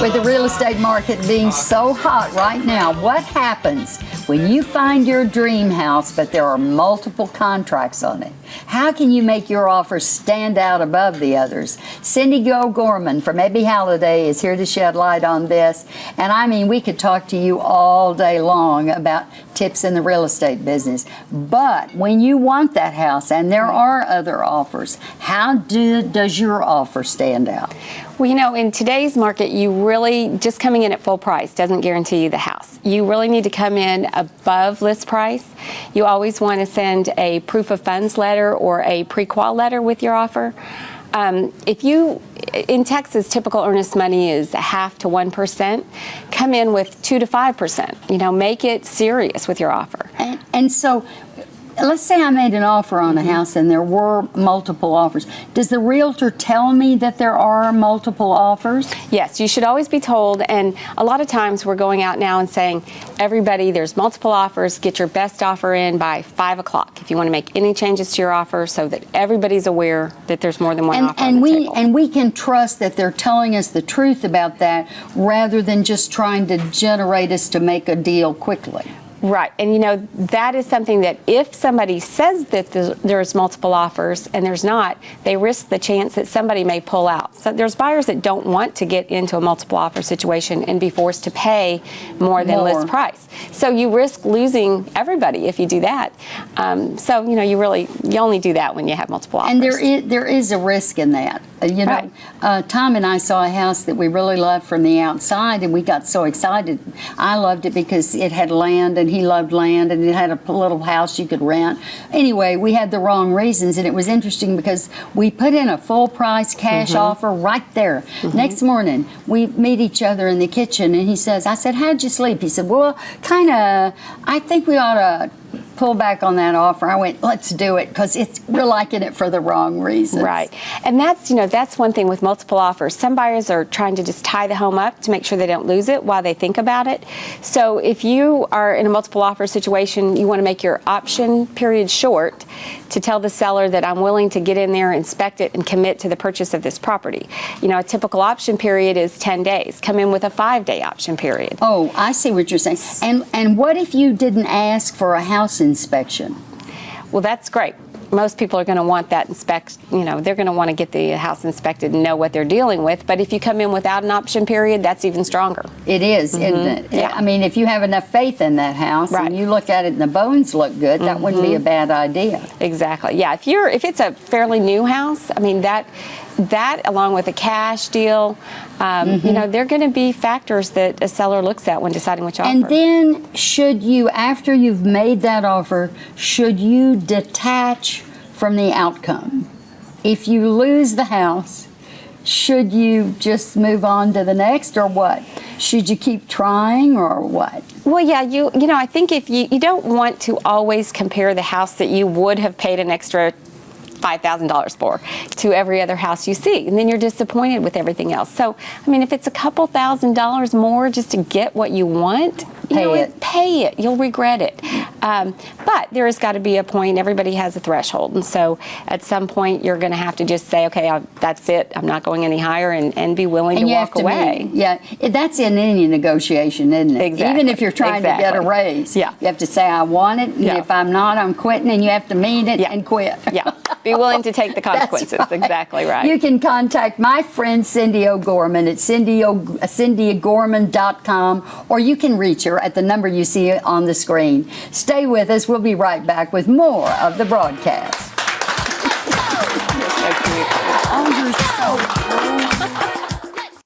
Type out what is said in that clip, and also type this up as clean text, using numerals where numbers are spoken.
With the real estate market being so hot right now, what happens when you find your dream house but there are multiple contracts on it? How can you make your offer stand out above the others? Cindy O'Gorman from Ebby Halliday is here to shed light on this. And I mean, we could talk to you all day long about tips in the real estate business. But when you want that house and there are other offers, how does your offer stand out? Well, you know, in today's market, you really, just coming in at full price doesn't guarantee you the house. You really need to come in above list price. You always want to send a proof of funds letter or a pre-qual letter with your offer. In Texas, typical earnest money is 0.5% to 1%. Come in with 2 to 5%. You know, make it serious with your offer. And so, let's say I made an offer on a house and there were multiple offers. Does the realtor tell me that there are multiple offers? Yes, you should always be told. And a lot of times we're going out now and saying, everybody, there's multiple offers. Get your best offer in by 5 o'clock if you want to make any changes to your offer so that everybody's aware that there's more than one offer on the table. And we can trust that they're telling us the truth about that rather than just trying to generate us to make a deal quickly. Right, and you know, that is something that if somebody says that there's multiple offers and there's not, they risk the chance that somebody may pull out. So there's buyers that don't want to get into a multiple offer situation and be forced to pay more than list price. So you risk losing everybody if you do that. So, you know, you only do that when you have multiple offers. And there is a risk in that. You know, right. Tom and I saw a house that we really loved from the outside, and we got so excited. I loved it because it had land, and he loved land, and it had a little house you could rent. Anyway, we had the wrong reasons, and it was interesting because we put in a full price cash offer right there. Next morning, we meet each other in the kitchen, and I said, how'd you sleep? He said, well, kind of, I think we ought to pull back on that offer. I went, let's do it, because we're liking it for the wrong reasons. Right. And that's one thing with multiple offers. Some buyers are trying to just tie the home up to make sure they don't lose it while they think about it. So if you are in a multiple offer situation, you want to make your option period short to tell the seller that I'm willing to get in there, inspect it, and commit to the purchase of this property. You know, a typical option period is 10 days. Come in with a 5-day option period. Oh, I see what you're saying. And what if you didn't ask for a house inspection? Well, that's great. Most people are going to want that they're going to want to get the house inspected and know what they're dealing with. But if you come in without an option period, that's even stronger. It is, isn't it? Yeah. I mean, if you have enough faith in that house and you look at it and the bones look good, that wouldn't be a bad idea. Exactly. Yeah. If it's a fairly new house, I mean, that along with a cash deal, you know, they're going to be factors that a seller looks at when deciding which offer. And then after you've made that offer, should you detach from the outcome? If you lose the house, should you just move on to the next, or what? Should you keep trying, or what? Well, yeah, you know, I think if you don't want to always compare the house that you would have paid an extra $5,000 for to every other house you see, and then you're disappointed with everything else. So, I mean, if it's a couple $1,000s more just to get what you want, pay it. You'll regret it. But there has got to be a point. Everybody has a threshold, and so at some point you're going to have to just say, okay, that's it. I'm not going any higher, and be willing to walk away. That's in any negotiation, isn't it? Exactly. Even if you're trying to get a raise, you have to say, I want it, and if I'm not, I'm quitting, and you have to mean it and quit. Be willing to take the consequences. That's right. Exactly right. You can contact my friend Cindy O'Gorman at CindyO'Gorman.com, or you can reach her at the number you see on the screen. Stay with us. We'll be right back with more of the broadcast.